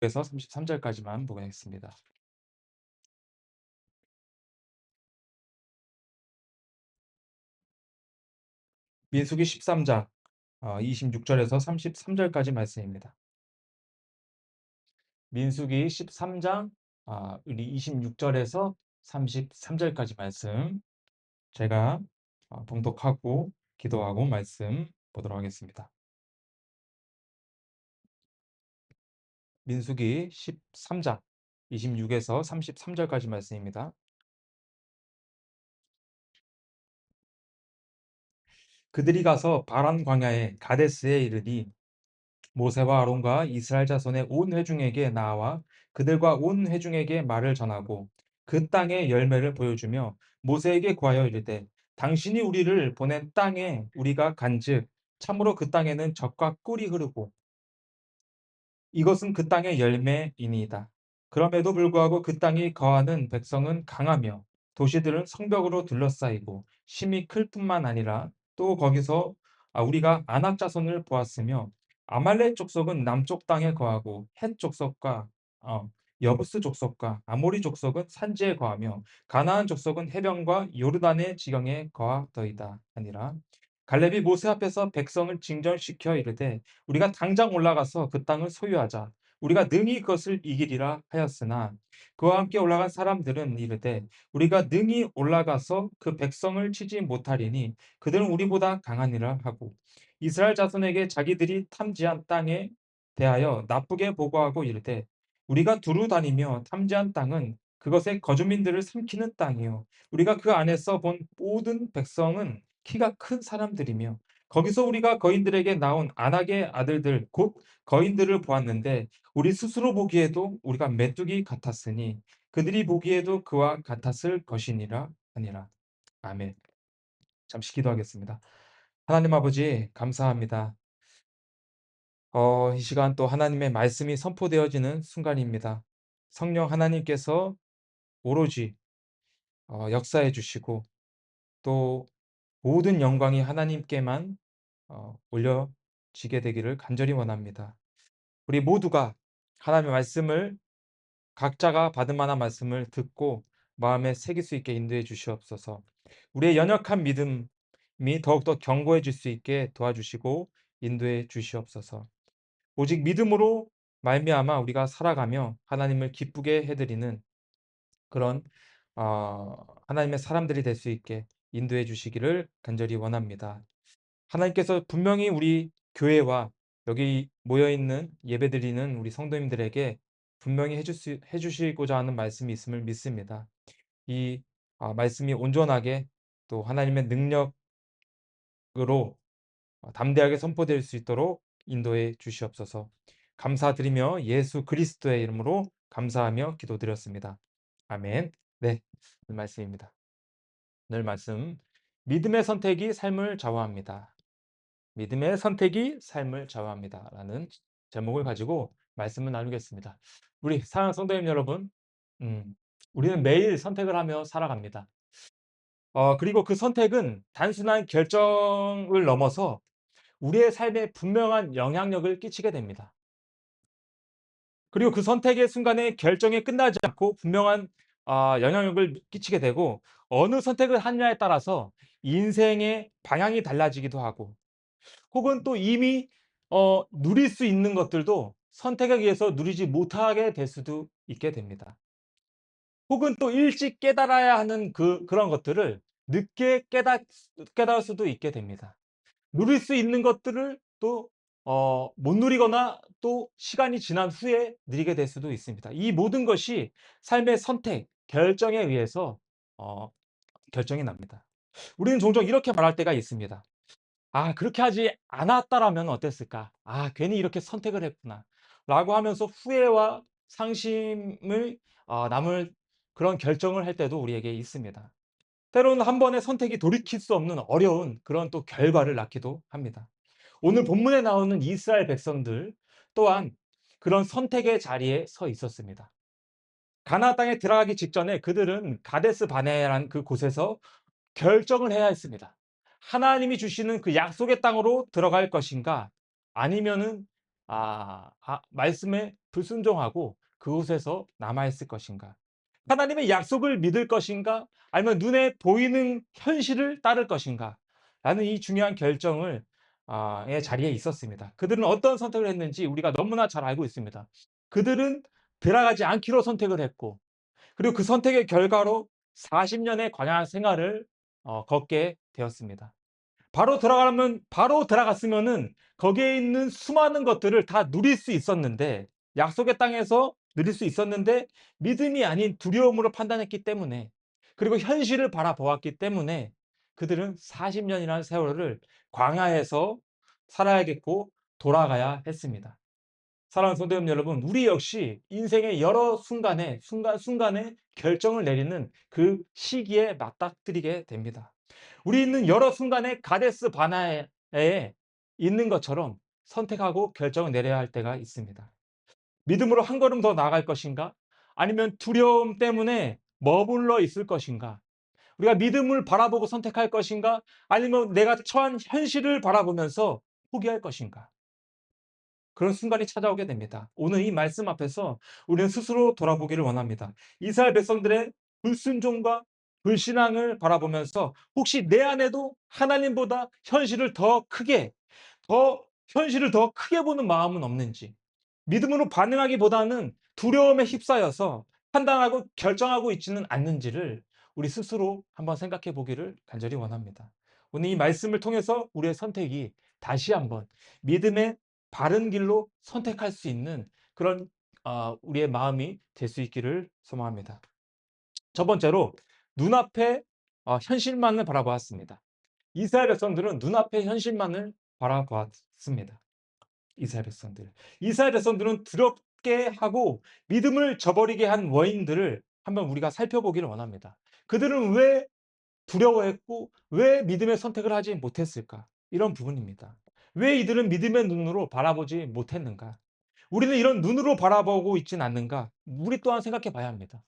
26에서 33절까지만 보겠습니다. 민수기 13장 26절에서 33절까지 말씀입니다. 민수기 13장 우리 26절에서 33절까지 말씀 제가 봉독하고 기도하고 말씀 보도록 하겠습니다. 민수기 13장 26에서 33절까지 말씀입니다. 그들이 가서 바란 광야의 가데스에 이르니 모세와 아론과 이스라엘 자손의 온 회중에게 나와 그들과 온 회중에게 말을 전하고 그 땅의 열매를 보여주며 모세에게 구하여 이르되 당신이 우리를 보낸 땅에 우리가 간즉 참으로 그 땅에는 젖과 꿀이 흐르고 이것은 그 땅의 열매이니이다. 그럼에도 불구하고 그 땅이 거하는 백성은 강하며 도시들은 성벽으로 둘러싸이고 심히 클 뿐만 아니라 또 거기서 우리가 아낙 자손을 보았으며 아말렉 족속은 남쪽 땅에 거하고 헷 족속과 여부스 족속과 아모리 족속은 산지에 거하며 가나안 족속은 해변과 요르단의 지경에 거하더이다 아니라 갈렙이 모세 앞에서 백성을 징전시켜 이르되 우리가 당장 올라가서 그 땅을 소유하자. 우리가 능히 그것을 이기리라 하였으나 그와 함께 올라간 사람들은 이르되 우리가 능히 올라가서 그 백성을 치지 못하리니 그들은 우리보다 강하니라 하고 이스라엘 자손에게 자기들이 탐지한 땅에 대하여 나쁘게 보고하고 이르되 우리가 두루 다니며 탐지한 땅은 그것의 거주민들을 삼키는 땅이요 우리가 그 안에서 본 모든 백성은 키가 큰 사람들이며 거기서 우리가 거인들에게 나온 안악의 아들들 곧 거인들을 보았는데 우리 스스로 보기에도 우리가 메뚜기 같았으니 그들이 보기에도 그와 같았을 것이니라 하니라. 아멘. 잠시 기도하겠습니다. 하나님 아버지 감사합니다. 이 시간 또 하나님의 말씀이 선포되어지는 순간입니다. 성령 하나님께서 오로지 역사해 주시고 또 모든 영광이 하나님께만 올려지게 되기를 간절히 원합니다. 우리 모두가 하나님의 말씀을 각자가 받은 만한 말씀을 듣고 마음에 새길 수 있게 인도해 주시옵소서. 우리의 연약한 믿음이 더욱더 견고해질 수 있게 도와주시고 인도해 주시옵소서. 오직 믿음으로 말미암아 우리가 살아가며 하나님을 기쁘게 해드리는 그런 하나님의 사람들이 될 수 있게 인도해 주시기를 간절히 원합니다. 하나님께서 분명히 우리 교회와 여기 모여 있는 예배드리는 우리 성도님들에게 분명히 해 주시고자 하는 말씀이 있음을 믿습니다. 이 말씀이 온전하게 또 하나님의 능력으로 담대하게 선포될 수 있도록 인도해 주시옵소서. 감사드리며 예수 그리스도의 이름으로 감사하며 기도드렸습니다. 아멘. 네, 그 말씀입니다. 오늘 말씀 믿음의 선택이 삶을 좌우합니다. 믿음의 선택이 삶을 좌우합니다라는 제목을 가지고 말씀을 나누겠습니다. 우리 사랑하는 성도님 여러분, 우리는 매일 선택을 하며 살아갑니다. 그리고 그 선택은 단순한 결정을 넘어서 우리의 삶에 분명한 영향력을 끼치게 됩니다. 그리고 그 선택의 순간에 결정이 끝나지 않고 분명한 영향력을 끼치게 되고 어느 선택을 하느냐에 따라서 인생의 방향이 달라지기도 하고 혹은 또 이미 누릴 수 있는 것들도 선택에 의해서 누리지 못하게 될 수도 있게 됩니다. 혹은 또 일찍 깨달아야 하는 그런 것들을 늦게 깨달을 수도 있게 됩니다. 누릴 수 있는 것들을 또 못 누리거나 또 시간이 지난 후에 누리게 될 수도 있습니다. 이 모든 것이 삶의 선택, 결정에 의해서 어 결정이 납니다. 우리는 종종 이렇게 말할 때가 있습니다. '아 그렇게 하지 않았더라면 어땠을까? 아 괜히 이렇게 선택을 했구나.'라고 하면서 후회와 상심을 남을 그런 결정을 할 때도 우리에게 있습니다. 때로는 한 번의 선택이 돌이킬 수 없는 어려운 그런 또 결과를 낳기도 합니다. 오늘 본문에 나오는 이스라엘 백성들 또한 그런 선택의 자리에 서 있었습니다. 가나안 땅에 들어가기 직전에 그들은 가데스 바네라는 그 곳에서 결정을 해야 했습니다. 하나님이 주시는 그 약속의 땅으로 들어갈 것인가 아니면은 말씀에 불순종하고 그곳에서 남아 있을 것인가? 하나님의 약속을 믿을 것인가? 아니면 눈에 보이는 현실을 따를 것인가? 라는 이 중요한 결정을 의 자리에 있었습니다. 그들은 어떤 선택을 했는지 우리가 너무나 잘 알고 있습니다. 그들은 들어가지 않기로 선택을 했고, 그리고 그 선택의 결과로 40 년의 광야 생활을 걷게 되었습니다. 바로 들어갔으면은 거기에 있는 수많은 것들을 다 누릴 수 있었는데, 약속의 땅에서 누릴 수 있었는데 믿음이 아닌 두려움으로 판단했기 때문에, 그리고 현실을 바라보았기 때문에 그들은 40 년이라는 세월을 광야에서 살아야겠고 돌아가야 했습니다. 사랑하는 성도 여러분, 우리 역시 인생의 여러 순간순간에 결정을 내리는 그 시기에 맞닥뜨리게 됩니다. 우리는 여러 순간에 가데스 바네아에 있는 것처럼 선택하고 결정을 내려야 할 때가 있습니다. 믿음으로 한 걸음 더 나아갈 것인가? 아니면 두려움 때문에 머물러 있을 것인가? 우리가 믿음을 바라보고 선택할 것인가? 아니면 내가 처한 현실을 바라보면서 포기할 것인가? 그런 순간이 찾아오게 됩니다. 오늘 이 말씀 앞에서 우리는 스스로 돌아보기를 원합니다. 이스라엘 백성들의 불순종과 불신앙을 바라보면서 혹시 내 안에도 하나님보다 현실을 더 크게 보는 마음은 없는지, 믿음으로 반응하기보다는 두려움에 휩싸여서 판단하고 결정하고 있지는 않는지를 우리 스스로 한번 생각해 보기를 간절히 원합니다. 오늘 이 말씀을 통해서 우리의 선택이 다시 한번 믿음의 바른 길로 선택할 수 있는 그런 우리의 마음이 될 수 있기를 소망합니다. 첫 번째로 눈앞의 현실만을 바라보았습니다. 이스라엘 백성들은 눈앞의 현실만을 바라보았습니다. 이스라엘 백성들. 이스라엘 백성들은 두렵게 하고 믿음을 저버리게 한 원인들을 한번 우리가 살펴보기를 원합니다. 그들은 왜 두려워했고 왜 믿음의 선택을 하지 못했을까? 이런 부분입니다. 왜 이들은 믿음의 눈으로 바라보지 못했는가? 우리는 이런 눈으로 바라보고 있진 않는가? 우리 또한 생각해 봐야 합니다.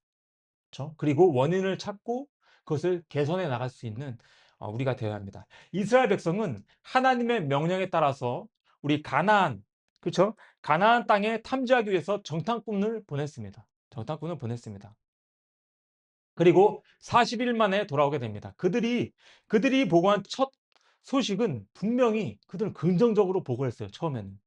그렇죠? 그리고 원인을 찾고 그것을 개선해 나갈 수 있는 우리가 되어야 합니다. 이스라엘 백성은 하나님의 명령에 따라서 우리 가나안, 그렇죠? 가나안 땅에 탐지하기 위해서 정탐꾼을 보냈습니다. 정탐꾼을 보냈습니다. 그리고 40일 만에 돌아오게 됩니다. 그들이 보고한 첫 소식은 분명히 그들은 긍정적으로 보고했어요. 처음에는.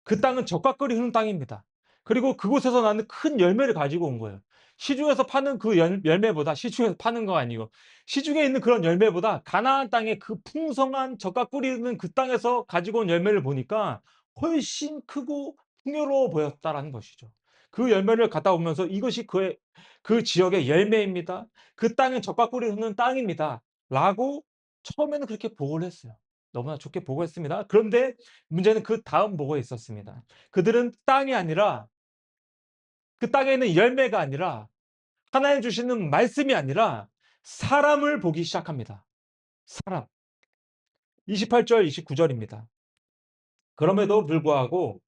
그 땅은 적과 꿀이 흐르는 땅입니다. 그리고 그곳에서 나는 큰 열매를 가지고 온 거예요. 시중에서 파는 그 열매보다, 시중에서 파는 거 아니고 시중에 있는 그런 열매보다 가나안 땅의 그 풍성한 적과 꿀이 흐르는 그 땅에서 가지고 온 열매를 보니까 훨씬 크고 풍요로워 보였다라는 것이죠. 그 열매를 갖다 오면서 이것이 그 지역의 열매입니다. 그 땅은 적과 꿀이 흐르는 땅입니다. 라고 처음에는 그렇게 보고를 했어요. 너무나 좋게 보고했습니다. 그런데 문제는 그 다음 보고에 있었습니다. 그들은 땅이 아니라, 그 땅에 있는 열매가 아니라, 하나님 주시는 말씀이 아니라 사람을 보기 시작합니다. 사람. 28절, 29절입니다. 그럼에도 불구하고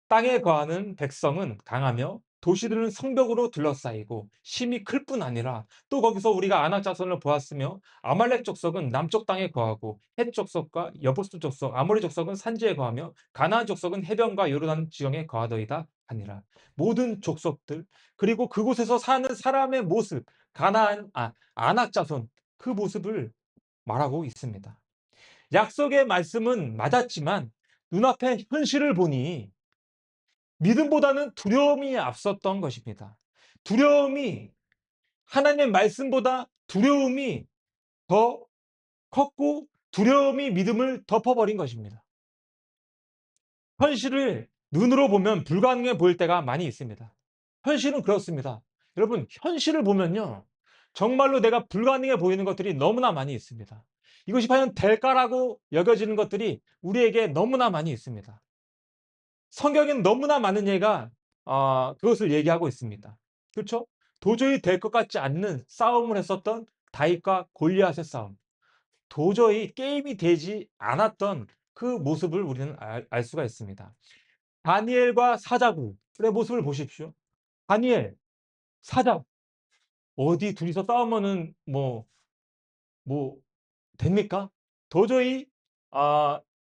땅에 거하는 백성은 강하며 도시들은 성벽으로 둘러싸이고 심히 클 뿐 아니라, 또 거기서 우리가 아낙 자손을 보았으며 아말렉 족속은 남쪽 땅에 거하고 헷 족속과 여부스 족속 아모리 족속은 산지에 거하며 가나안 족속은 해변과 요르단 지경에 거하더이다 하니라. 모든 족속들, 그리고 그곳에서 사는 사람의 모습, 아낙 자손, 그 모습을 말하고 있습니다. 약속의 말씀은 맞았지만 눈앞의 현실을 보니 믿음보다는 두려움이 앞섰던 것입니다. 두려움이, 하나님의 말씀보다 두려움이 더 컸고 두려움이 믿음을 덮어버린 것입니다. 현실을 눈으로 보면 불가능해 보일 때가 많이 있습니다. 현실은 그렇습니다. 여러분, 현실을 보면요, 정말로 내가 불가능해 보이는 것들이 너무나 많이 있습니다. 이것이 과연 될까라고 여겨지는 것들이 우리에게 너무나 많이 있습니다. 성경에는 너무나 많은 예가 그것을 얘기하고 있습니다. 그렇죠? 도저히 될 것 같지 않는 싸움을 했었던 다윗과 골리앗의 싸움. 도저히 게임이 되지 않았던 그 모습을 우리는 알 수가 있습니다. 다니엘과 사자굴의 모습을 보십시오. 다니엘, 사자, 어디 둘이서 싸우면은 뭐 됩니까? 도저히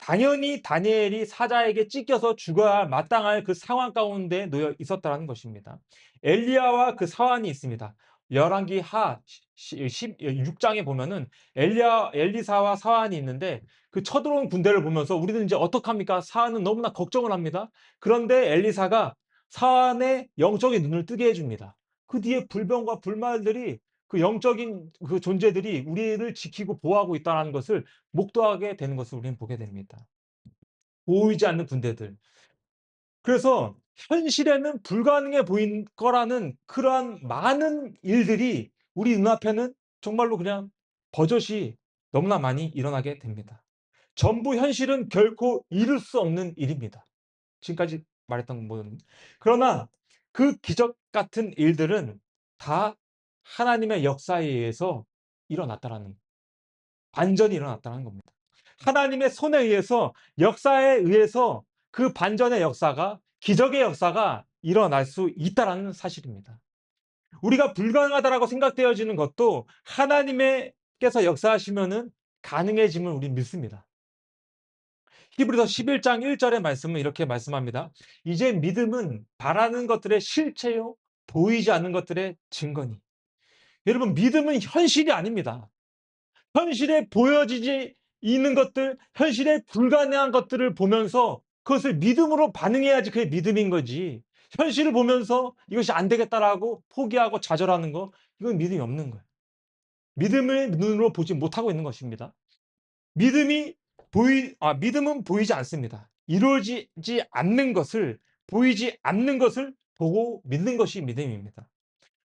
당연히 다니엘이 사자에게 찢겨서 죽어야 할 마땅할 그 상황 가운데 놓여 있었다는 것입니다. 엘리야와 그 사환이 있습니다. 열왕기 하 16장에 보면은 엘리사와 사환이 있는데 그 쳐들어온 군대를 보면서 우리는 이제 어떡합니까? 사환은 너무나 걱정을 합니다. 그런데 엘리사가 사환의 영적인 눈을 뜨게 해줍니다. 그 뒤에 불병과 불말들이 그 영적인 그 존재들이 우리를 지키고 보호하고 있다는 것을 목도하게 되는 것을 우리는 보게 됩니다. 보이지 않는 군대들. 그래서 현실에는 불가능해 보인 거라는 그러한 많은 일들이 우리 눈앞에는 정말로 그냥 버젓이 너무나 많이 일어나게 됩니다. 전부 현실은 결코 이룰 수 없는 일입니다. 지금까지 말했던 모든. 그러나 그 기적 같은 일들은 다 하나님의 역사에 의해서 일어났다라는, 반전이 일어났다는 겁니다. 하나님의 손에 의해서, 역사에 의해서 그 반전의 역사가, 기적의 역사가 일어날 수 있다라는 사실입니다. 우리가 불가능하다라고 생각되어지는 것도 하나님께서 역사하시면은 가능해짐을 우리 믿습니다. 히브리서 11장 1절의 말씀은 이렇게 말씀합니다. 이제 믿음은 바라는 것들의 실체요, 보이지 않는 것들의 증거니. 여러분, 믿음은 현실이 아닙니다. 현실에 보여지지 있는 것들, 현실에 불가능한 것들을 보면서 그것을 믿음으로 반응해야지 그게 믿음인 거지. 현실을 보면서 이것이 안 되겠다라고 포기하고 좌절하는 거, 이건 믿음이 없는 거예요. 믿음을 눈으로 보지 못하고 있는 것입니다. 믿음은 보이지 않습니다. 이루어지지 않는 것을, 보이지 않는 것을 보고 믿는 것이 믿음입니다.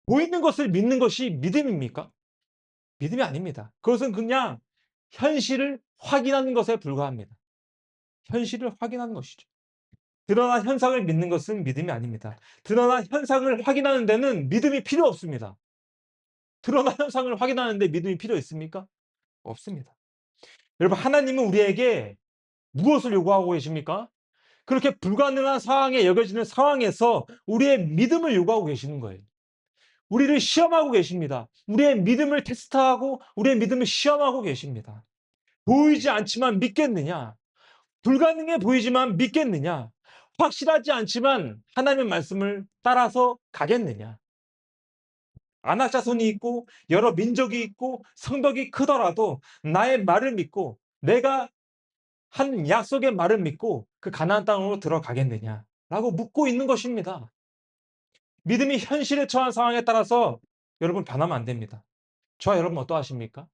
보이는 것을 믿는 것이 믿음입니까? 믿음이 아닙니다. 그것은 그냥 현실을 확인하는 것에 불과합니다. 현실을 확인하는 것이죠. 드러난 현상을 믿는 것은 믿음이 아닙니다. 드러난 현상을 확인하는 데는 믿음이 필요 없습니다. 드러난 현상을 확인하는데 믿음이 필요 있습니까? 없습니다. 여러분, 하나님은 우리에게 무엇을 요구하고 계십니까? 그렇게 불가능한 상황에 여겨지는 상황에서 우리의 믿음을 요구하고 계시는 거예요. 우리를 시험하고 계십니다. 우리의 믿음을 테스트하고 우리의 믿음을 시험하고 계십니다. 보이지 않지만 믿겠느냐? 불가능해 보이지만 믿겠느냐? 확실하지 않지만 하나님의 말씀을 따라서 가겠느냐? 안악자손이 있고 여러 민족이 있고 성벽이 크더라도 나의 말을 믿고 내가 한 약속의 말을 믿고 그 가나안 땅으로 들어가겠느냐? 라고 묻고 있는 것입니다. 믿음이 현실에 처한 상황에 따라서 여러분 변하면 안 됩니다. 저와 여러분 어떠하십니까?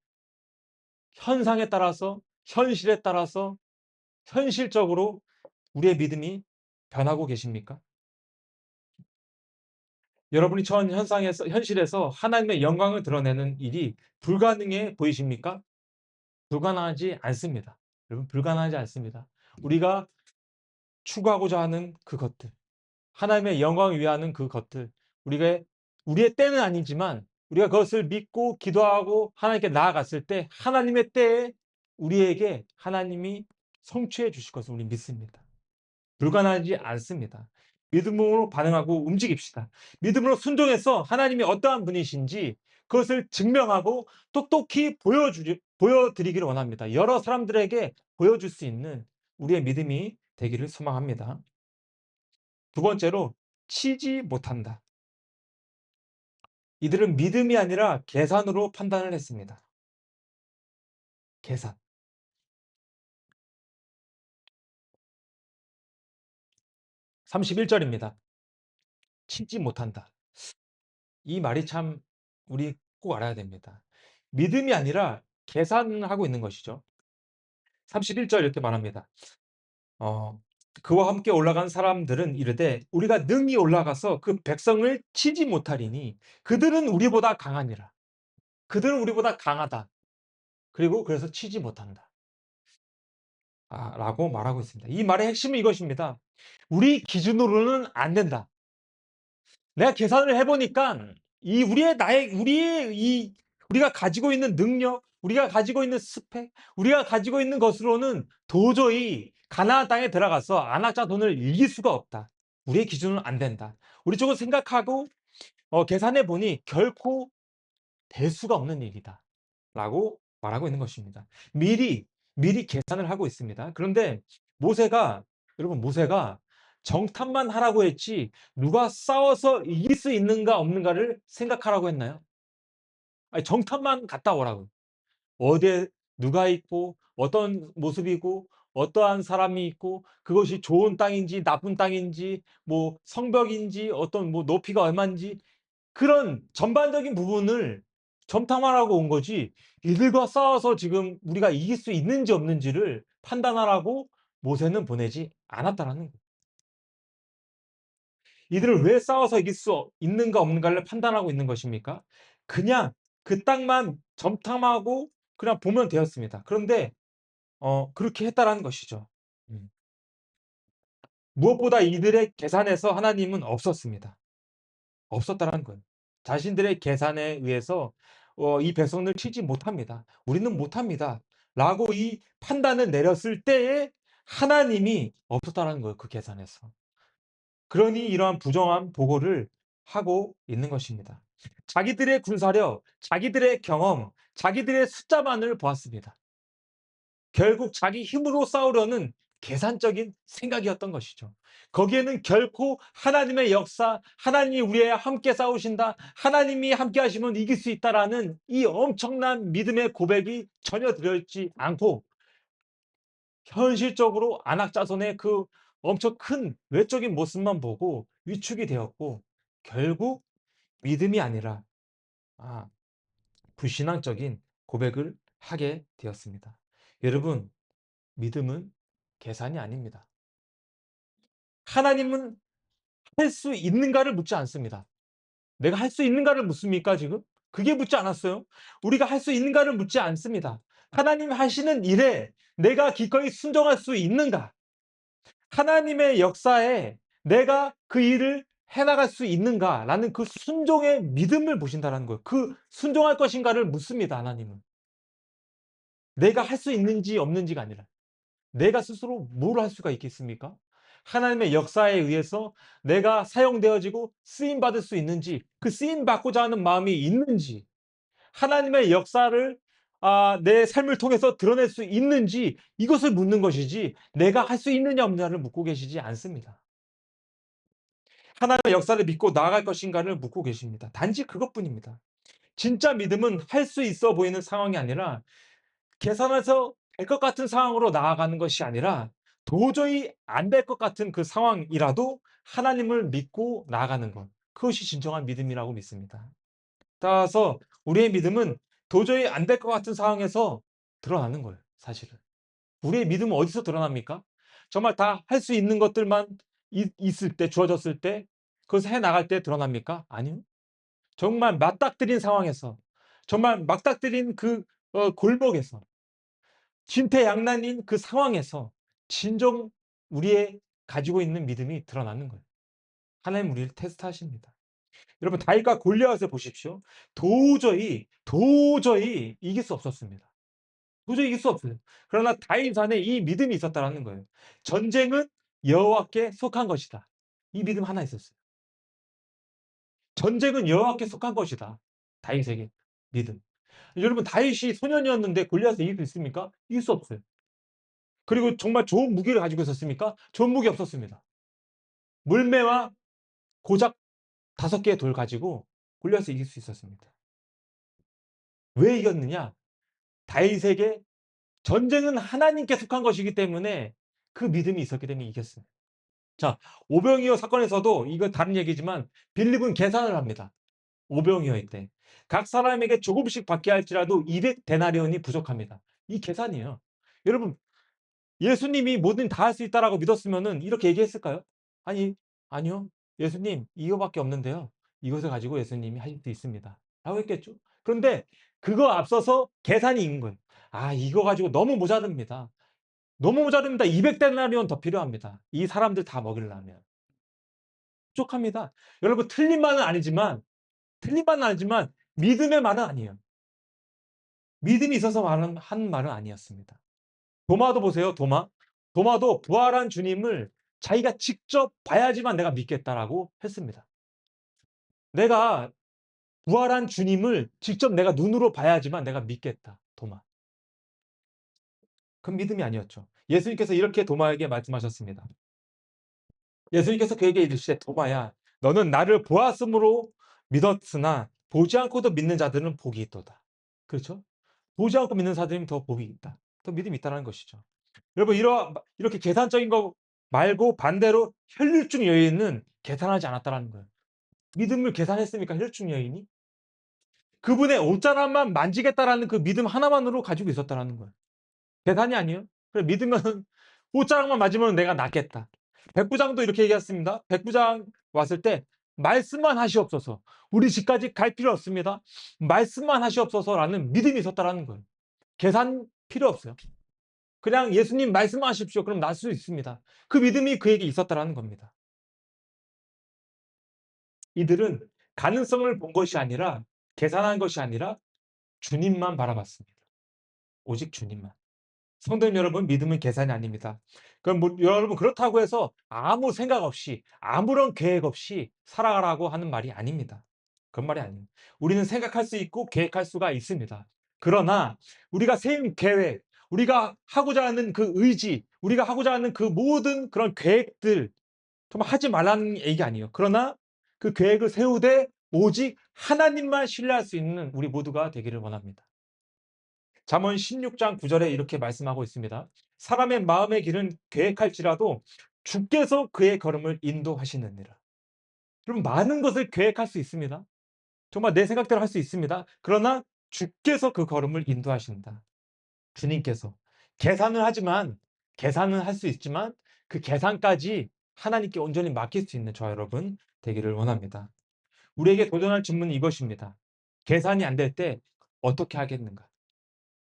현상에 따라서, 현실에 따라서 현실적으로 우리의 믿음이 변하고 계십니까? 여러분이 처한 현실에서 하나님의 영광을 드러내는 일이 불가능해 보이십니까? 불가능하지 않습니다. 여러분, 불가능하지 않습니다. 우리가 추구하고자 하는 그것들, 하나님의 영광을 위하는 그것들, 우리의 때는 아니지만 우리가 그것을 믿고 기도하고 하나님께 나아갔을 때 하나님의 때에 우리에게 하나님이 성취해 주실 것을 우리 믿습니다. 불가능하지 않습니다. 믿음으로 반응하고 움직입시다. 믿음으로 순종해서 하나님이 어떠한 분이신지 그것을 증명하고 똑똑히 보여드리기를 원합니다. 여러 사람들에게 보여줄 수 있는 우리의 믿음이 되기를 소망합니다. 두 번째로, 치지 못한다. 이들은 믿음이 아니라 계산으로 판단을 했습니다. 계산. 31절입니다. 치지 못한다. 이 말이 참 우리 꼭 알아야 됩니다. 믿음이 아니라 계산을 하고 있는 것이죠. 31절 이렇게 말합니다. 그와 함께 올라간 사람들은 이르되 우리가 능히 올라가서 그 백성을 치지 못하리니 그들은 우리보다 강하니라. 그들은 우리보다 강하다. 그리고 그래서 치지 못한다. 라고 말하고 있습니다. 이 말의 핵심은 이것입니다. 우리 기준으로는 안 된다. 내가 계산을 해보니까 우리가 가지고 있는 능력, 우리가 가지고 있는 스펙, 우리가 가지고 있는 것으로는 도저히 가나안 땅에 들어가서 안악자손을 이길 수가 없다. 우리의 기준은 안 된다. 우리 쪽으로 생각하고 계산해 보니 결코 될 수가 없는 일이다. 라고 말하고 있는 것입니다. 미리 계산을 하고 있습니다. 그런데 모세가 여러분 모세가 정탐만 하라고 했지 누가 싸워서 이길 수 있는가 없는가를 생각하라고 했나요? 아니 정탐만 갔다 오라고. 어디에 누가 있고 어떤 모습이고 어떠한 사람이 있고 그것이 좋은 땅인지 나쁜 땅인지 뭐 성벽인지 어떤 뭐 높이가 얼마인지 그런 전반적인 부분을 점탐하라고 온 거지 이들과 싸워서 지금 우리가 이길 수 있는지 없는지를 판단하라고 모세는 보내지 않았다라는 거예요. 이들을 왜 싸워서 이길 수 있는가 없는가를 판단하고 있는 것입니까? 그냥 그 땅만 점탐하고 그냥 보면 되었습니다. 그런데 그렇게 했다라는 것이죠. 음. 무엇보다 이들의 계산에서 하나님은 없었습니다. 없었다라는 거예요. 자신들의 계산에 의해서 이 백성을 치지 못합니다. 우리는 못합니다. 라고 이 판단을 내렸을 때에 하나님이 없었다라는 거예요. 그 계산에서. 그러니 이러한 부정한 보고를 하고 있는 것입니다. 자기들의 군사력, 자기들의 경험, 자기들의 숫자만을 보았습니다. 결국 자기 힘으로 싸우려는 계산적인 생각이었던 것이죠. 거기에는 결코 하나님의 역사, 하나님이 우리와 함께 싸우신다, 하나님이 함께 하시면 이길 수 있다라는 이 엄청난 믿음의 고백이 전혀 들어있지 않고 현실적으로 안악자손의 그 엄청 큰 외적인 모습만 보고 위축이 되었고 결국 믿음이 아니라 아, 불신앙적인 고백을 하게 되었습니다. 여러분, 믿음은 계산이 아닙니다. 하나님은 할 수 있는가를 묻지 않습니다. 내가 할 수 있는가를 묻습니까, 지금? 그게 묻지 않았어요. 우리가 할 수 있는가를 묻지 않습니다. 하나님 하시는 일에 내가 기꺼이 순종할 수 있는가? 하나님의 역사에 내가 그 일을 해나갈 수 있는가라는 그 순종의 믿음을 보신다는 거예요. 그 순종할 것인가를 묻습니다, 하나님은. 내가 할 수 있는지 없는지가 아니라. 내가 스스로 뭘 할 수가 있겠습니까? 하나님의 역사에 의해서 내가 사용되어지고 쓰임 받을 수 있는지, 그 쓰임 받고자 하는 마음이 있는지, 하나님의 역사를 내 삶을 통해서 드러낼 수 있는지 이것을 묻는 것이지 내가 할 수 있느냐 없느냐를 묻고 계시지 않습니다. 하나님의 역사를 믿고 나아갈 것인가를 묻고 계십니다. 단지 그것뿐입니다. 진짜 믿음은 할 수 있어 보이는 상황이 아니라 계산해서 될 것 같은 상황으로 나아가는 것이 아니라 도저히 안 될 것 같은 그 상황이라도 하나님을 믿고 나아가는 것. 그것이 진정한 믿음이라고 믿습니다. 따라서 우리의 믿음은 도저히 안 될 것 같은 상황에서 드러나는 거예요, 사실은. 우리의 믿음은 어디서 드러납니까? 정말 다 할 수 있는 것들만 있을 때, 주어졌을 때, 그것을 해 나갈 때 드러납니까? 아니요. 정말 맞닥뜨린 상황에서, 정말 맞닥뜨린 그 골목에서 진퇴양난인 그 상황에서 진정 우리의 가지고 있는 믿음이 드러나는 거예요. 하나님 우리를 테스트하십니다. 여러분 다윗과 골리앗을 보십시오. 도저히 이길 수 없었습니다. 도저히 이길 수 없어요. 그러나 다윗 안에 이 믿음이 있었다라는 거예요. 전쟁은 여호와께 속한 것이다. 이 믿음 하나 있었어요. 전쟁은 여호와께 속한 것이다. 다윗에게 믿음. 여러분 다윗이 소년이었는데 골리앗을 이길 수 있습니까? 이길 수 없어요. 그리고 정말 좋은 무기를 가지고 있었습니까? 좋은 무기 없었습니다. 물매와 고작 5개의 돌 가지고 골리앗을 이길 수 있었습니다. 왜 이겼느냐? 다윗에게 전쟁은 하나님께 속한 것이기 때문에 그 믿음이 있었기 때문에 이겼어요. 자, 오병이어 사건에서도 이거 다른 얘기지만 빌립은 계산을 합니다. 오병이어일 때. 각 사람에게 조금씩 받게 할지라도 200 데나리온이 부족합니다. 이 계산이에요. 여러분 예수님이 뭐든 다 할 수 있다라고 믿었으면은 이렇게 얘기했을까요? 아니, 아니요. 예수님 이거밖에 없는데요. 이것을 가지고 예수님이 하실 수 있습니다. 라고 했겠죠. 그런데 그거 앞서서 계산이 있는 거예요. 이거 가지고 너무 모자릅니다. 너무 모자릅니다. 200 데나리온 더 필요합니다. 이 사람들 다 먹이려면. 부족합니다. 여러분 틀린 말은 아니지만 믿음의 말은 아니에요. 믿음이 있어서 한 말은 아니었습니다. 도마도 보세요, 도마. 도마도 부활한 주님을 자기가 직접 봐야지만 내가 믿겠다라고 했습니다. 내가 부활한 주님을 직접 내가 눈으로 봐야지만 내가 믿겠다. 도마. 그건 믿음이 아니었죠. 예수님께서 이렇게 도마에게 말씀하셨습니다. 예수님께서 그에게 이르시되 "도마야 너는 나를 보았으므로 믿었으나 보지 않고도 믿는 자들은 복이 있도다." 그렇죠? 보지 않고 믿는 자들이 더 복이 있다. 더 믿음이 있다라는 것이죠. 여러분 이렇게 계산적인 거 말고 반대로 혈류증 여인은 계산하지 않았다라는 거예요. 믿음을 계산했습니까? 혈류증 여인이? 그분의 옷자락만 만지겠다라는 그 믿음 하나만으로 가지고 있었다라는 거예요. 계산이 아니에요. 그래 믿으면 옷자락만 맞으면 내가 낫겠다. 백부장도 이렇게 얘기했습니다. 백부장 왔을 때 "말씀만 하시옵소서. 우리 집까지 갈 필요 없습니다. 말씀만 하시옵소서."라는 믿음이 있었다라는 거예요. 계산 필요 없어요. 그냥 "예수님 말씀하십시오." 그럼 날 수 있습니다. 그 믿음이 그에게 있었다라는 겁니다. 이들은 가능성을 본 것이 아니라 계산한 것이 아니라 주님만 바라봤습니다. 오직 주님만. 성도님 여러분 믿음은 계산이 아닙니다. 그럼 뭐 여러분 그렇다고 해서 아무 생각 없이 아무런 계획 없이 살아가라고 하는 말이 아닙니다. 그런 말이 아니에요. 우리는 생각할 수 있고 계획할 수가 있습니다. 그러나 우리가 세운 계획, 우리가 하고자 하는 그 의지, 우리가 하고자 하는 그 모든 그런 계획들 정말 하지 말라는 얘기 아니에요. 그러나 그 계획을 세우되 오직 하나님만 신뢰할 수 있는 우리 모두가 되기를 원합니다. 잠언 16장 9절에 이렇게 말씀하고 있습니다. 사람의 마음의 길은 계획할지라도 주께서 그의 걸음을 인도하시느니라. 여러분 많은 것을 계획할 수 있습니다. 정말 내 생각대로 할 수 있습니다. 그러나 주께서 그 걸음을 인도하신다. 주님께서 계산은 할 수 있지만 그 계산까지 하나님께 온전히 맡길 수 있는 저와 여러분 되기를 원합니다. 우리에게 도전할 질문은 이것입니다. 계산이 안 될 때 어떻게 하겠는가?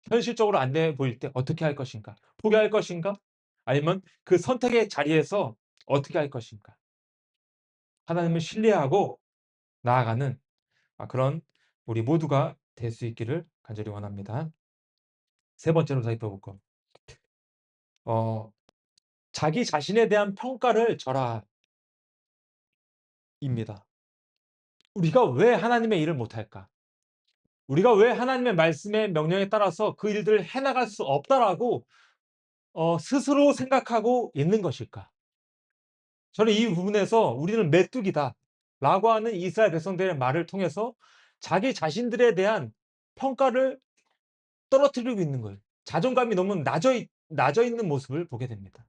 현실적으로 안 돼 보일 때 어떻게 할 것인가? 포기할 것인가? 아니면 그 선택의 자리에서 어떻게 할 것인가? 하나님을 신뢰하고 나아가는 그런 우리 모두가 될 수 있기를 간절히 원합니다. 세 번째로 살펴볼 것. 어 자기 자신에 대한 평가를 입니다. 우리가 왜 하나님의 일을 못할까? 우리가 왜 하나님의 말씀의 명령에 따라서 그 일들을 해 나갈 수 없다라고 스스로 생각하고 있는 것일까? 저는 이 부분에서 '우리는 메뚜기다.'라고 하는 이스라엘 백성들의 말을 통해서 자기 자신들에 대한 평가를 떨어뜨리고 있는 거예요. 자존감이 너무 낮아 있는 모습을 보게 됩니다.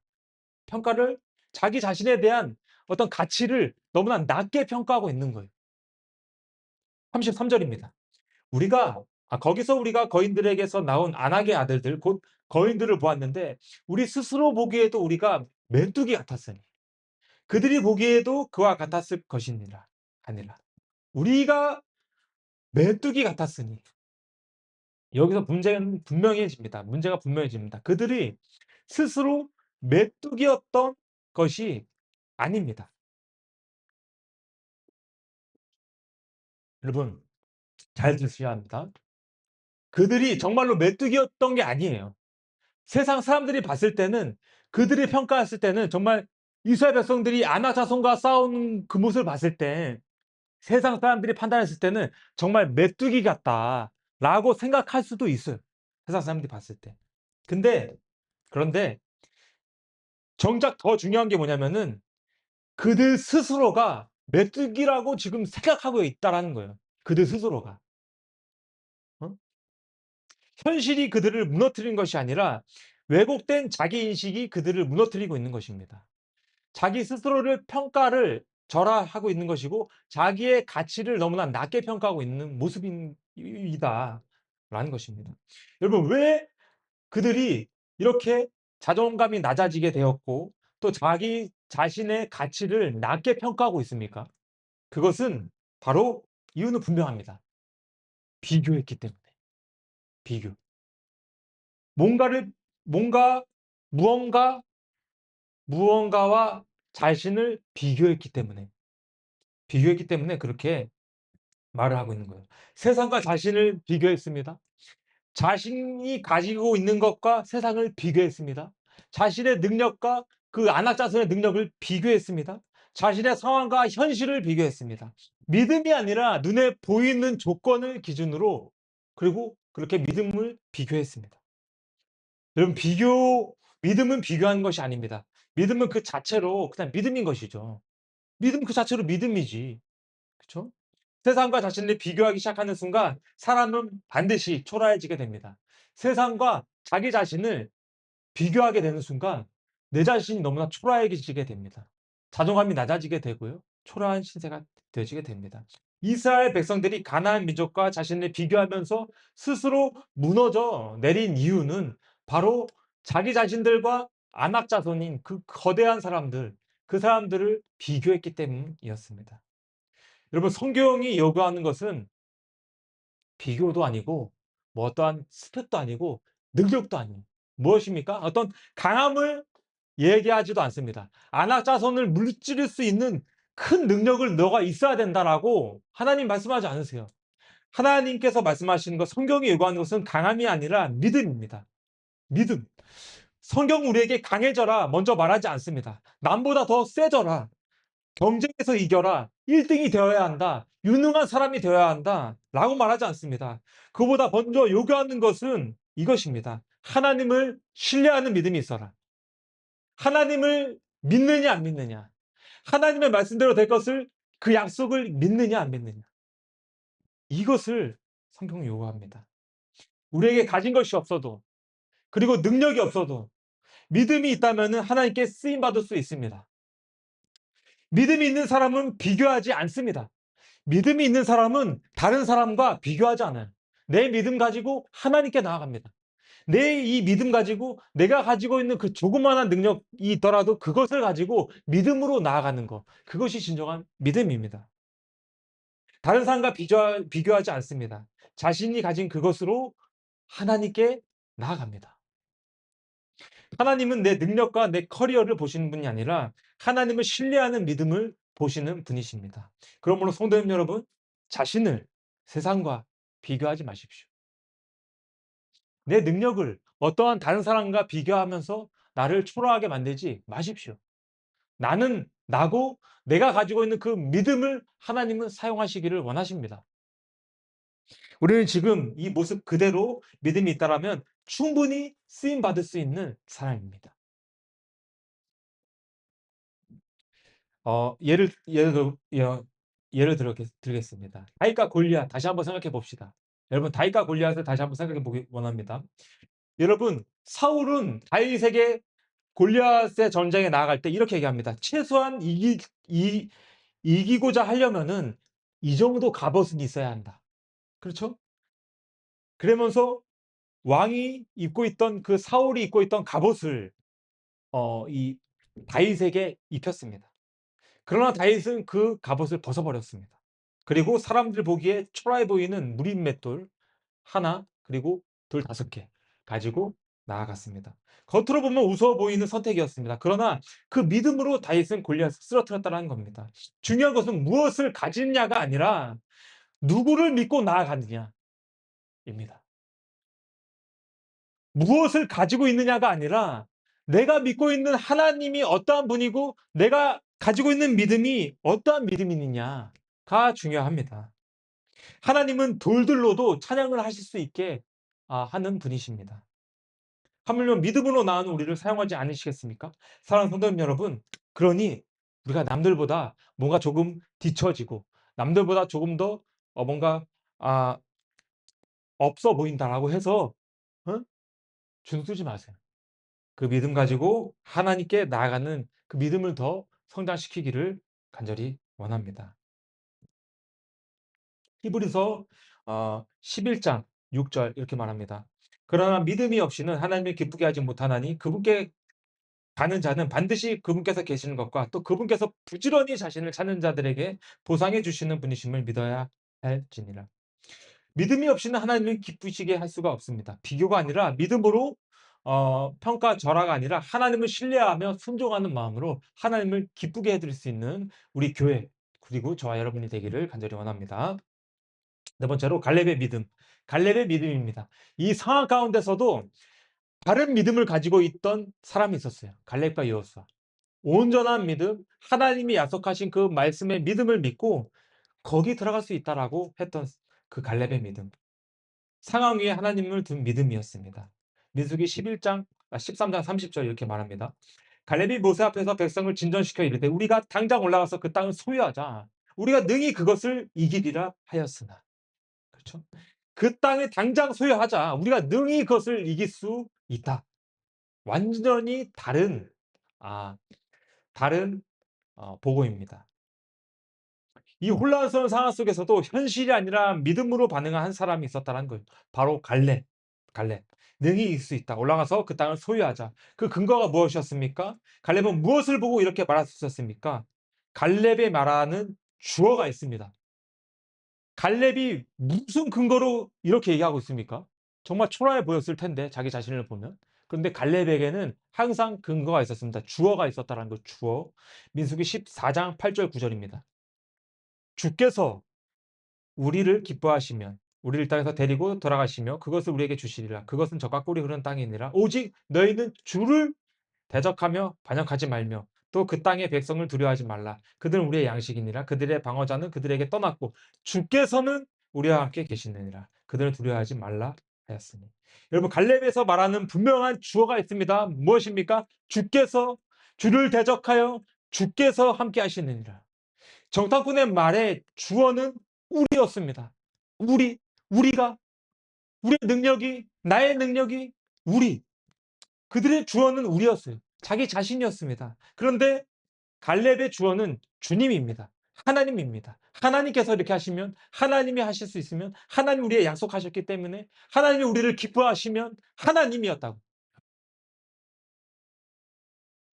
평가를 자기 자신에 대한 어떤 가치를 너무나 낮게 평가하고 있는 거예요. 33 절입니다. 거기서 우리가 거인들에게서 나온 아낙의 아들들 곧 거인들을 보았는데 우리 스스로 보기에도 우리가 메뚜기 같았으니 그들이 보기에도 그와 같았을 것이니라 하니라. 우리가 메뚜기 같았으니 여기서 문제는 분명해집니다. 문제가 분명해집니다. 그들이 스스로 메뚜기였던 것이 아닙니다. 여러분 잘 들으셔야 합니다. 그들이 정말로 메뚜기였던 게 아니에요. 세상 사람들이 봤을 때는 그들이 평가했을 때는 정말 이스라엘 백성들이 아낙 자손과 싸우는 그 모습을 봤을 때 세상 사람들이 판단했을 때는 '정말 메뚜기 같다.'라고 생각할 수도 있어요, 세상 사람들이 봤을 때. 근데 그런데 정작 더 중요한 게 뭐냐면은 그들 스스로가 메뚜기라고 지금 생각하고 있다라는 거예요, 그들 스스로가. 어? 현실이 그들을 무너뜨린 것이 아니라 왜곡된 자기 인식이 그들을 무너뜨리고 있는 것입니다. 자기 스스로를 평가를 절하하고 있는 것이고 자기의 가치를 너무나 낮게 평가하고 있는 모습인 이다 라는 것입니다. 여러분 왜 그들이 이렇게 자존감이 낮아지게 되었고 또 자기 자신의 가치를 낮게 평가하고 있습니까? 그것은 바로 이유는 분명합니다. 비교했기 때문에. 비교. 뭔가를 뭔가 무언가 무언가와 자신을 비교했기 때문에 그렇게 말을 하고 있는 거예요. 세상과 자신을 비교했습니다. 자신이 가지고 있는 것과 세상을 비교했습니다. 자신의 능력과 그 안악자손의 능력을 비교했습니다. 자신의 상황과 현실을 비교했습니다. 믿음이 아니라 눈에 보이는 조건을 기준으로 그리고 그렇게 믿음을 비교했습니다. 여러분 믿음은 비교하는 것이 아닙니다. 믿음은 그 자체로 그냥 믿음인 것이죠. 믿음 그 자체로 믿음이지. 그쵸? 세상과 자신을 비교하기 시작하는 순간 사람은 반드시 초라해지게 됩니다. 세상과 자기 자신을 비교하게 되는 순간 내 자신이 너무나 초라해지게 됩니다. 자존감이 낮아지게 되고요. 초라한 신세가 되어지게 됩니다. 이스라엘 백성들이 가나안 민족과 자신을 비교하면서 스스로 무너져 내린 이유는 바로 자기 자신들과 아낙 자손인 그 거대한 사람들, 그 사람들을 비교했기 때문이었습니다. 여러분 성경이 요구하는 것은 비교도 아니고 뭐 어떠한 스펙도 아니고 능력도 아니에요. 무엇입니까? 어떤 강함을 얘기하지도 않습니다. 아낙 자손을 물리칠 수 있는 큰 능력을 너가 있어야 된다라고 하나님 말씀하지 않으세요. 하나님께서 말씀하시는 것, 성경이 요구하는 것은 강함이 아니라 믿음입니다. 믿음. 성경 우리에게 강해져라 먼저 말하지 않습니다. 남보다 더 세져라. 경쟁에서 이겨라. 1등이 되어야 한다. 유능한 사람이 되어야 한다. 라고 말하지 않습니다. 그보다 먼저 요구하는 것은 이것입니다. 하나님을 신뢰하는 믿음이 있어라. 하나님을 믿느냐 안 믿느냐. 하나님의 말씀대로 될 것을 그 약속을 믿느냐 안 믿느냐. 이것을 성경은 요구합니다. 우리에게 가진 것이 없어도 그리고 능력이 없어도 믿음이 있다면 하나님께 쓰임 받을 수 있습니다. 믿음이 있는 사람은 비교하지 않습니다. 믿음이 있는 사람은 다른 사람과 비교하지 않아요. 내 믿음 가지고 하나님께 나아갑니다. 내 이 믿음 가지고 내가 가지고 있는 그 조그마한 능력이 있더라도 그것을 가지고 믿음으로 나아가는 것. 그것이 진정한 믿음입니다. 다른 사람과 비교하지 않습니다. 자신이 가진 그것으로 하나님께 나아갑니다. 하나님은 내 능력과 내 커리어를 보시는 분이 아니라 하나님을 신뢰하는 믿음을 보시는 분이십니다. 그러므로 성도님 여러분, 자신을 세상과 비교하지 마십시오. 내 능력을 어떠한 다른 사람과 비교하면서 나를 초라하게 만들지 마십시오. 나는 나고 내가 가지고 있는 그 믿음을 하나님은 사용하시기를 원하십니다. 우리는 지금 이 모습 그대로 믿음이 있다라면 충분히 쓰임 받을 수 있는 사람입니다. 예를 들겠습니다. 다윗과 골리앗 다시 한번 생각해 봅시다. 여러분 다윗과 골리앗을 다시 한번 생각해 보기 원합니다. 여러분 사울은 다윗에게 골리앗의 전쟁에 나아갈 때 이렇게 얘기합니다. 최소한 이기고자 하려면은 이 정도 갑옷은 있어야 한다. 그렇죠? 그러면서 왕이 입고 있던 그 사울이 입고 있던 갑옷을 이 다윗에게 입혔습니다. 그러나 다윗은 그 갑옷을 벗어버렸습니다. 그리고 사람들 보기에 초라해 보이는 무림 맷돌 하나 그리고 돌 5개 가지고 나아갔습니다. 겉으로 보면 우스워 보이는 선택이었습니다. 그러나 그 믿음으로 다윗은 골리앗을 쓰러뜨렸다는 겁니다. 중요한 것은 무엇을 가지느냐가 아니라 누구를 믿고 나아가느냐입니다. 무엇을 가지고 있느냐가 아니라 내가 믿고 있는 하나님이 어떠한 분이고 내가 가지고 있는 믿음이 어떠한 믿음이느냐가 중요합니다. 하나님은 돌들로도 찬양을 하실 수 있게 하는 분이십니다. 하물며 믿음으로 나아가는 우리를 사용하지 않으시겠습니까? 사랑하는 성도님 여러분, 그러니 우리가 남들보다 뭔가 조금 뒤처지고 남들보다 조금 더 뭔가 아, 없어 보인다라고 해서 어? 준수지 마세요. 그 믿음 가지고 하나님께 나아가는 그 믿음을 더 성장시키기를 간절히 원합니다. 히브리서 11장 6절 이렇게 말합니다. 그러나 믿음이 없이는 하나님을 기쁘게 하지 못하나니 그분께 가는 자는 반드시 그분께서 계시는 것과 또 그분께서 부지런히 자신을 찾는 자들에게 보상해 주시는 분이심을 믿어야 할지니라. 믿음이 없이는 하나님을 기쁘시게 할 수가 없습니다. 비교가 아니라 믿음으로 평가 절하가 아니라 하나님을 신뢰하며 순종하는 마음으로 하나님을 기쁘게 해드릴 수 있는 우리 교회 그리고 저와 여러분이 되기를 간절히 원합니다. 네 번째로 갈렙의 믿음. 갈렙의 믿음입니다. 이 상황 가운데서도 다른 믿음을 가지고 있던 사람이 있었어요. 갈렙과 여호수아. 온전한 믿음, 하나님이 약속하신 그 말씀의 믿음을 믿고 거기 들어갈 수 있다라고 했던 그 갈렙의 믿음. 상황 위에 하나님을 둔 믿음이었습니다. 민수기 13장 30절 이렇게 말합니다. 갈렙이 모세 앞에서 백성을 진전시켜 이르되 우리가 당장 올라가서 그 땅을 소유하자. 우리가 능히 그것을 이기리라 하였으나. 그렇죠? 그 땅을 당장 소유하자. 우리가 능히 그것을 이길 수 있다. 완전히 아 다른 보고입니다. 이 혼란스러운 상황 속에서도 현실이 아니라 믿음으로 반응한 한 사람이 있었다는 거예요. 바로 갈렙. 능히 이길 수 있다. 올라가서 그 땅을 소유하자. 그 근거가 무엇이었습니까? 갈렙은 무엇을 보고 이렇게 말할 수 있었습니까? 갈렙의 말하는 주어가 있습니다. 갈렙이 무슨 근거로 이렇게 얘기하고 있습니까? 정말 초라해 보였을 텐데 자기 자신을 보면. 그런데 갈렙에게는 항상 근거가 있었습니다. 주어가 있었다는 거 주어. 민수기 14장 8절 9절입니다. 주께서 우리를 기뻐하시면 우리를 이 땅에서 데리고 돌아가시며 그것을 우리에게 주시리라. 그것은 젖과 꿀이 흐르는 땅이니라. 오직 너희는 주를 대적하며 반역하지 말며 또 그 땅의 백성을 두려워하지 말라. 그들은 우리의 양식이니라. 그들의 방어자는 그들에게 떠났고 주께서는 우리와 함께 계시느니라. 그들을 두려워하지 말라 하였으니. 여러분 갈렙에서 말하는 분명한 주어가 있습니다. 무엇입니까? 주께서 주를 대적하여 주께서 함께 하시느니라. 정탐꾼의 말의 주어는 우리였습니다. 우리, 우리가, 우리의 능력이, 나의 능력이, 우리. 그들의 주어는 우리였어요. 자기 자신이었습니다. 그런데 갈렙의 주어는 주님입니다. 하나님입니다. 하나님께서 이렇게 하시면 하나님이 하실 수 있으면 하나님 우리의 약속하셨기 때문에 하나님이 우리를 기뻐하시면 하나님이었다고.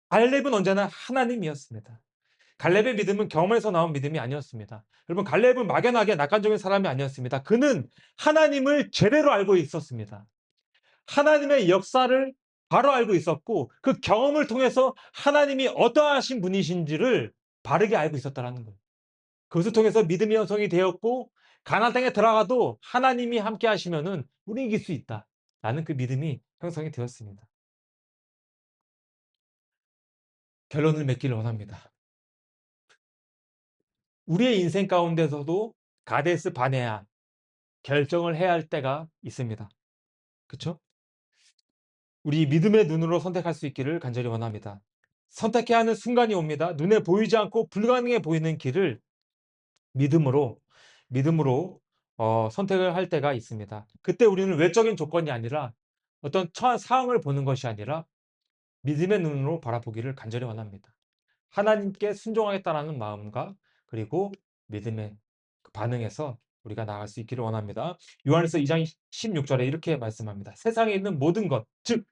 갈렙은 언제나 하나님이었습니다. 갈렙의 믿음은 경험에서 나온 믿음이 아니었습니다. 여러분 갈렙은 막연하게 낙관적인 사람이 아니었습니다. 그는 하나님을 제대로 알고 있었습니다. 하나님의 역사를 바로 알고 있었고 그 경험을 통해서 하나님이 어떠하신 분이신지를 바르게 알고 있었다는 거예요. 그것을 통해서 믿음의 형성이 되었고 가나안 땅에 들어가도 하나님이 함께 하시면은 우리 이길 수 있다. 라는 그 믿음이 형성이 되었습니다. 결론을 맺기를 원합니다. 우리의 인생 가운데서도 가데스 바네아 결정을 해야 할 때가 있습니다. 그쵸? 우리 믿음의 눈으로 선택할 수 있기를 간절히 원합니다. 선택해야 하는 순간이 옵니다. 눈에 보이지 않고 불가능해 보이는 길을 믿음으로, 믿음으로 선택을 할 때가 있습니다. 그때 우리는 외적인 조건이 아니라 어떤 처한 상황을 보는 것이 아니라 믿음의 눈으로 바라보기를 간절히 원합니다. 하나님께 순종하겠다라는 마음과 그리고 믿음의 그 반응에서 우리가 나아갈 수 있기를 원합니다. 요한일서 2장 16절에 이렇게 말씀합니다. 세상에 있는 모든 것, 즉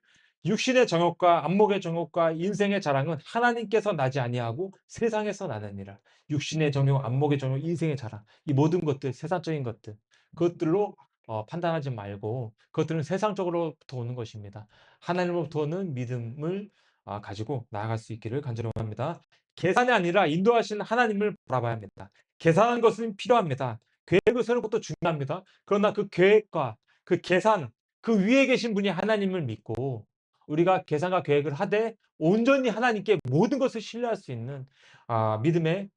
육신의 정욕과 안목의 정욕과 인생의 자랑은 하나님께서 나지 아니하고 세상에서 나느니라. 육신의 정욕, 안목의 정욕, 인생의 자랑, 이 모든 것들, 세상적인 것들, 그것들로 판단하지 말고 그것들은 세상적으로부터 오는 것입니다. 하나님으로부터 오는 믿음을 가지고 나아갈 수 있기를 간절히 원합니다. 계산이 아니라 인도하시는 하나님을 바라봐야 합니다. 계산하는 것은 필요합니다. 계획을 세우는 것도 중요합니다. 그러나 그 계획과 그 계산, 그 위에 계신 분이 하나님을 믿고 우리가 계산과 계획을 하되 온전히 하나님께 모든 것을 신뢰할 수 있는 믿음의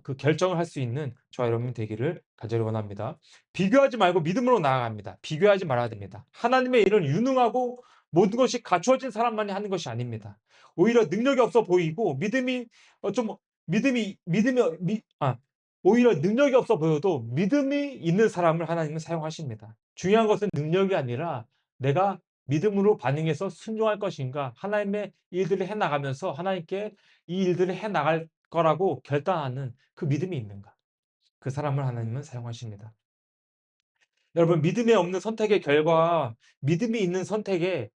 그 결정을 할 수 있는 저와 여러분 되기를 간절히 원합니다. 비교하지 말고 믿음으로 나아갑니다. 비교하지 말아야 됩니다. 하나님의 일은 유능하고 모든 것이 갖추어진 사람만이 하는 것이 아닙니다. 오히려 능력이 없어 보이고 믿음이 좀 믿음이 오히려 능력이 없어 보여도 믿음이 있는 사람을 하나님은 사용하십니다. 중요한 것은 능력이 아니라 내가 믿음으로 반응해서 순종할 것인가, 하나님의 일들을 해 나가면서 하나님께 이 일들을 해 나갈 거라고 결단하는 그 믿음이 있는가. 그 사람을 하나님은 사용하십니다. 여러분 믿음에 없는 선택의 결과와 믿음이 있는 선택의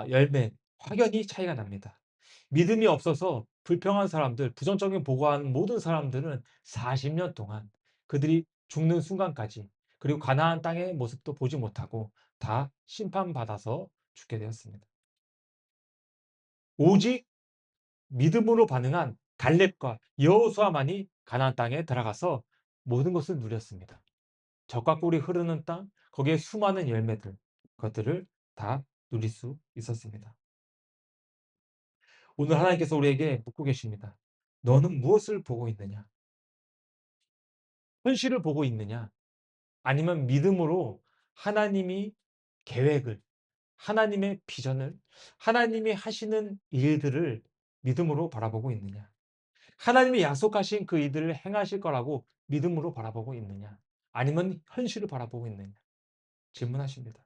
열매, 확연히 차이가 납니다. 믿음이 없어서 불평한 사람들, 부정적인 보고하는 모든 사람들은 40년 동안 그들이 죽는 순간까지 그리고 가나안 땅의 모습도 보지 못하고 다 심판받아서 죽게 되었습니다. 오직 믿음으로 반응한 갈렙과 여호수아만이 가나안 땅에 들어가서 모든 것을 누렸습니다. 젖과 꿀이 흐르는 땅, 거기에 수많은 열매들, 그것들을 다 누릴 수 있었습니다. 오늘 하나님께서 우리에게 묻고 계십니다. 너는 무엇을 보고 있느냐? 현실을 보고 있느냐? 아니면 믿음으로 하나님이 계획을, 하나님의 비전을, 하나님이 하시는 일들을 믿음으로 바라보고 있느냐? 하나님이 약속하신 그 일들을 행하실 거라고 믿음으로 바라보고 있느냐? 아니면 현실을 바라보고 있느냐? 질문하십니다.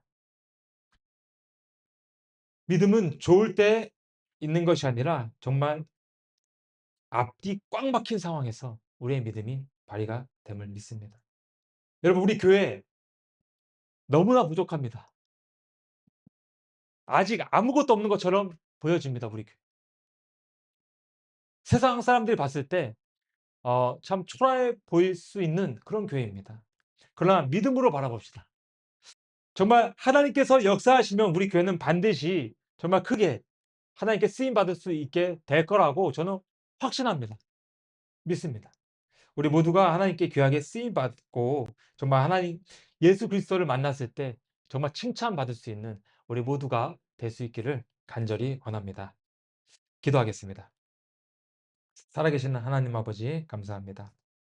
믿음은 좋을 때 있는 것이 아니라 정말 앞뒤 꽉 막힌 상황에서 우리의 믿음이 발휘가 됨을 믿습니다. 여러분, 우리 교회 너무나 부족합니다. 아직 아무것도 없는 것처럼 보여집니다, 우리 교회. 세상 사람들이 봤을 때 참 초라해 보일 수 있는 그런 교회입니다. 그러나 믿음으로 바라봅시다. 정말 하나님께서 역사하시면 우리 교회는 반드시 정말 크게 하나님께 쓰임 받을 수 있게 될 거라고 저는 확신합니다. 믿습니다. 우리 모두가 하나님께 귀하게 쓰임 받고 정말 하나님 예수 그리스도를 만났을 때 정말 칭찬받을 수 있는 우리 모두가 될 수 있기를 간절히 권합니다. 기도하겠습니다. 살아계신 하나님 아버지 감사합니다.